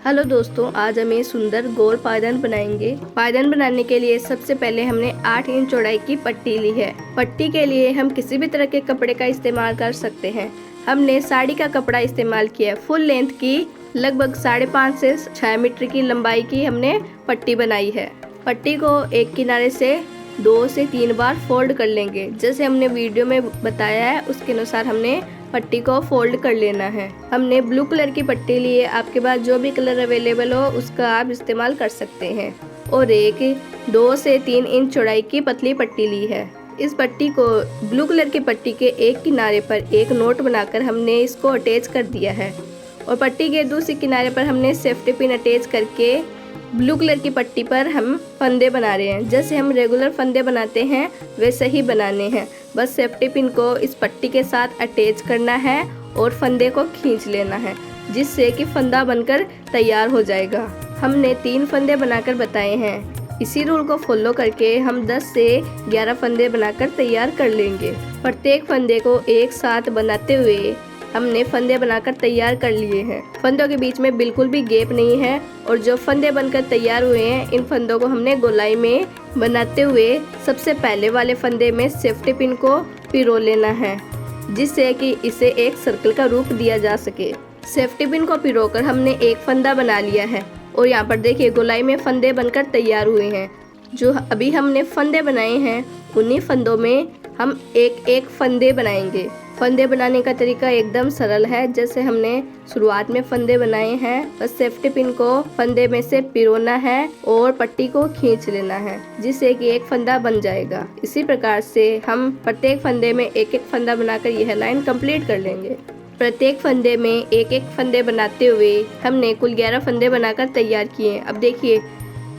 Hello दोस्तों, आज हम ये सुंदर गोल पायदान बनाएंगे। पायदान बनाने के लिए सबसे पहले हमने 8 इंच चौड़ाई की पट्टी ली है। पट्टी के लिए हम किसी भी तरह के कपड़े का इस्तेमाल कर सकते हैं। हमने साड़ी का कपड़ा इस्तेमाल किया है। फुल लेंथ की लगभग 5.5 से 6 मीटर की लंबाई की हमने पट्टी बनाई है। पट्टी को एक किनारे से 2 से 3 बार फोल्ड कर लेंगे। जैसे हमने वीडियो में बताया है उसके अनुसार हमने पट्टी को फोल्ड कर लेना है। हमने ब्लू कलर की पट्टी ली है। आपके पास जो भी कलर अवेलेबल हो उसका आप इस्तेमाल कर सकते हैं। और एक 2 से 3 इंच चौड़ाई की पतली पट्टी ली है। इस पट्टी को ब्लू कलर की पट्टी के एक किनारे पर एक नोट बनाकर हमने इसको अटैच कर दिया है। और पट्टी के दूसरे किनारे पर हमने सेफ्टी पिन अटैच करके ब्लू कलर की पट्टी पर हम फंदे बना रहे हैं। जैसे हम रेगुलर फंदे बनाते हैं वैसे ही बनाने हैं। बस सेफ्टी पिन को इस पट्टी के साथ अटैच करना है और फंदे को खींच लेना है, जिससे कि फंदा बनकर तैयार हो जाएगा। हमने 3 फंदे बनाकर बताए हैं। इसी रूल को फॉलो करके हम 10 से 11 फंदे बनाकर तैयार कर लेंगे। प्रत्येक फंदे को एक साथ बनाते हुए हमने फंदे बनाकर तैयार कर लिए हैं। फंदों के बीच में बिल्कुल भी गैप नहीं है। और जो फंदे बनकर तैयार हुए हैं इन फंदों को हमने गोलाई में बनाते हुए सबसे पहले वाले फंदे में सेफ्टी पिन को पिरो लेना है, जिससे कि इसे एक सर्कल का रूप दिया जा सके। सेफ्टी पिन को पिरोकर हमने एक फंदा बना लिया है। और यहाँ पर देखिए गोलाई में फंदे बनकर तैयार हुए हैं। जो अभी हमने फंदे बनाए हैं उन्हीं फंदों में हम एक एक फंदे बनाएंगे। फंदे बनाने का तरीका एकदम सरल है। जैसे हमने शुरुआत में फंदे बनाए हैं, बस सेफ्टी पिन को फंदे में से पिरोना है और पट्टी को खींच लेना है, जिससे कि एक फंदा बन जाएगा। इसी प्रकार से हम प्रत्येक फंदे में एक एक फंदा बनाकर यह लाइन कंप्लीट कर लेंगे। प्रत्येक फंदे में एक एक फंदे बनाते हुए हमने कुल 11 फंदे बनाकर तैयार किए। अब देखिए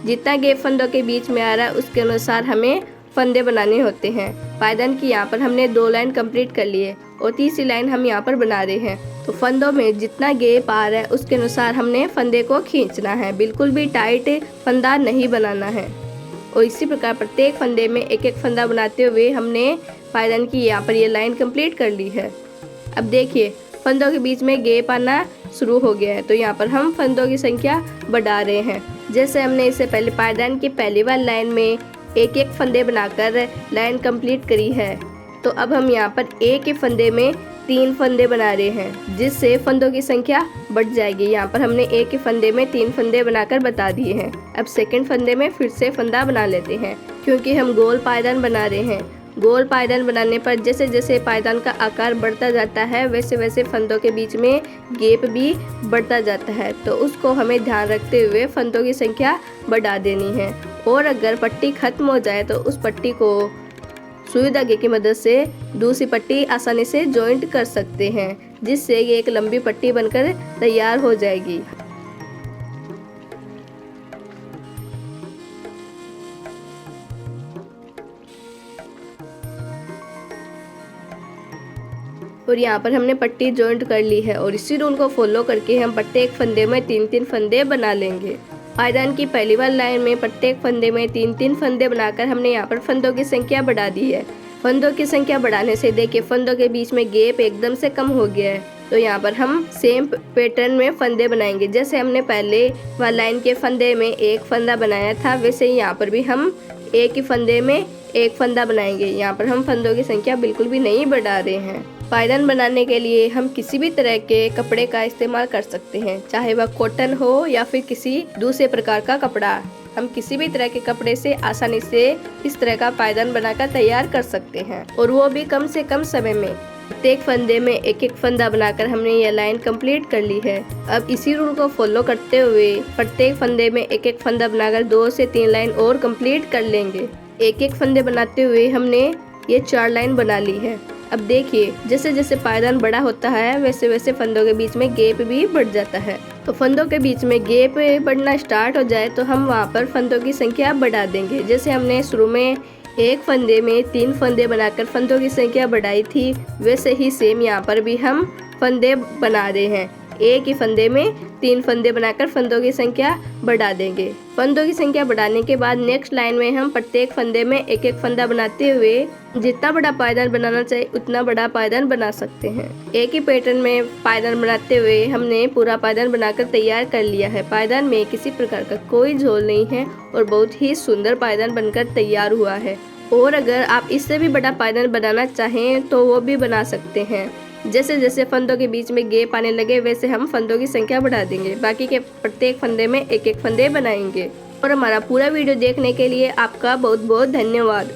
जितना गैप फंदों के बीच में आ रहा है उसके अनुसार हमें फंदे बनाने होते हैं। पायदान की यहाँ पर हमने 2 लाइन कंप्लीट कर लिए और तीसरी लाइन हम यहाँ पर बना रहे हैं। तो फंदों में जितना गैप आ रहा है उसके अनुसार हमने फंदे को खींचना है। बिल्कुल भी टाइट फंदा नहीं बनाना है। और इसी प्रकार प्रत्येक फंदे में एक एक फंदा बनाते हुए हमने पायदान की यहाँ पर ये लाइन कंप्लीट कर ली है। अब देखिए फंदों के बीच में गैप आना शुरू हो गया है, तो यहाँ पर हम फंदों की संख्या बढ़ा रहे हैं। जैसे हमने इससे पहले पायदान की पहली वाली लाइन में एक एक फंदे बनाकर लाइन कंप्लीट करी है, तो अब हम यहाँ पर एक ही फंदे में 3 फंदे बना रहे हैं, जिससे फंदों की संख्या बढ़ जाएगी। यहाँ पर हमने एक ही फंदे में 3 फंदे बनाकर बता दिए हैं। अब सेकंड फंदे में फिर से फंदा बना लेते हैं, क्योंकि हम गोल पायदान बना रहे हैं। गोल पायदान बनाने पर जैसे जैसे पायदान का आकार बढ़ता जाता है वैसे वैसे फंदों के बीच में गैप भी बढ़ता जाता है, तो उसको हमें ध्यान रखते हुए फंदों की संख्या बढ़ा देनी है। और अगर पट्टी खत्म हो जाए तो उस पट्टी को सुई धागे की मदद से दूसरी पट्टी आसानी से जॉइंट कर सकते हैं, जिससे ये एक लंबी पट्टी बनकर तैयार हो जाएगी। और यहाँ पर हमने पट्टी जॉइंट कर ली है। और इसी रूल को फॉलो करके हम प्रत्येक फंदे में 3-3 फंदे बना लेंगे। पायदान की पहली वाली लाइन में प्रत्येक फंदे में 3-3 फंदे बनाकर हमने यहाँ पर फंदों की संख्या बढ़ा दी है। फंदों की संख्या बढ़ाने से देखिए फंदों के बीच में गैप एकदम से कम हो गया है। तो यहाँ पर हम सेम पैटर्न में फंदे बनाएंगे। जैसे हमने पहले वाली लाइन के फंदे में एक फंदा बनाया था, वैसे ही यहाँ पर भी हम एक ही फंदे में एक फंदा बनाएंगे। यहाँ पर हम फंदों की संख्या बिल्कुल भी नहीं बढ़ा रहे हैं। पायदान बनाने के लिए हम किसी भी तरह के कपड़े का इस्तेमाल कर सकते हैं, चाहे वह कॉटन हो या फिर किसी दूसरे प्रकार का कपड़ा। हम किसी भी तरह के कपड़े से आसानी से इस तरह का पायदान बनाकर तैयार कर सकते हैं, और वो भी कम से कम समय में। प्रत्येक फंदे में एक एक फंदा बनाकर हमने यह लाइन कंप्लीट कर ली है। अब इसी रूल को फॉलो करते हुए प्रत्येक फंदे में एक एक फंदा बनाकर 2 से 3 लाइन और कंप्लीट कर लेंगे। एक एक फंदे बनाते हुए हमने ये 4 लाइन बना ली है। अब देखिए जैसे जैसे पायदान बड़ा होता है वैसे वैसे फंदों के बीच में गैप भी बढ़ जाता है। तो फंदों के बीच में गैप बढ़ना स्टार्ट हो जाए तो हम वहाँ पर फंदों की संख्या बढ़ा देंगे। जैसे हमने शुरू में एक फंदे में 3 फंदे बनाकर फंदों की संख्या बढ़ाई थी, वैसे ही सेम यहाँ पर भी हम फंदे बना रहे हैं। एक ही फंदे में 3 फंदे बनाकर फंदों की संख्या बढ़ा देंगे। फंदों की संख्या बढ़ाने के बाद नेक्स्ट लाइन में हम प्रत्येक फंदे में एक एक फंदा बनाते हुए जितना बड़ा पायदान बनाना चाहिए उतना बड़ा पायदान बना सकते हैं। एक ही पैटर्न में पायदान बनाते हुए हमने पूरा पायदान बनाकर तैयार कर लिया है। पायदान में किसी प्रकार का कोई झोल नहीं है और बहुत ही सुंदर पायदान बनकर तैयार हुआ है। और अगर आप इससे भी बड़ा पायदान बनाना चाहें तो वो भी बना सकते हैं। जैसे जैसे फंदों के बीच में गैप आने लगे वैसे हम फंदों की संख्या बढ़ा देंगे। बाकी के प्रत्येक फंदे में एक एक फंदे बनाएंगे। और हमारा पूरा वीडियो देखने के लिए आपका बहुत बहुत धन्यवाद।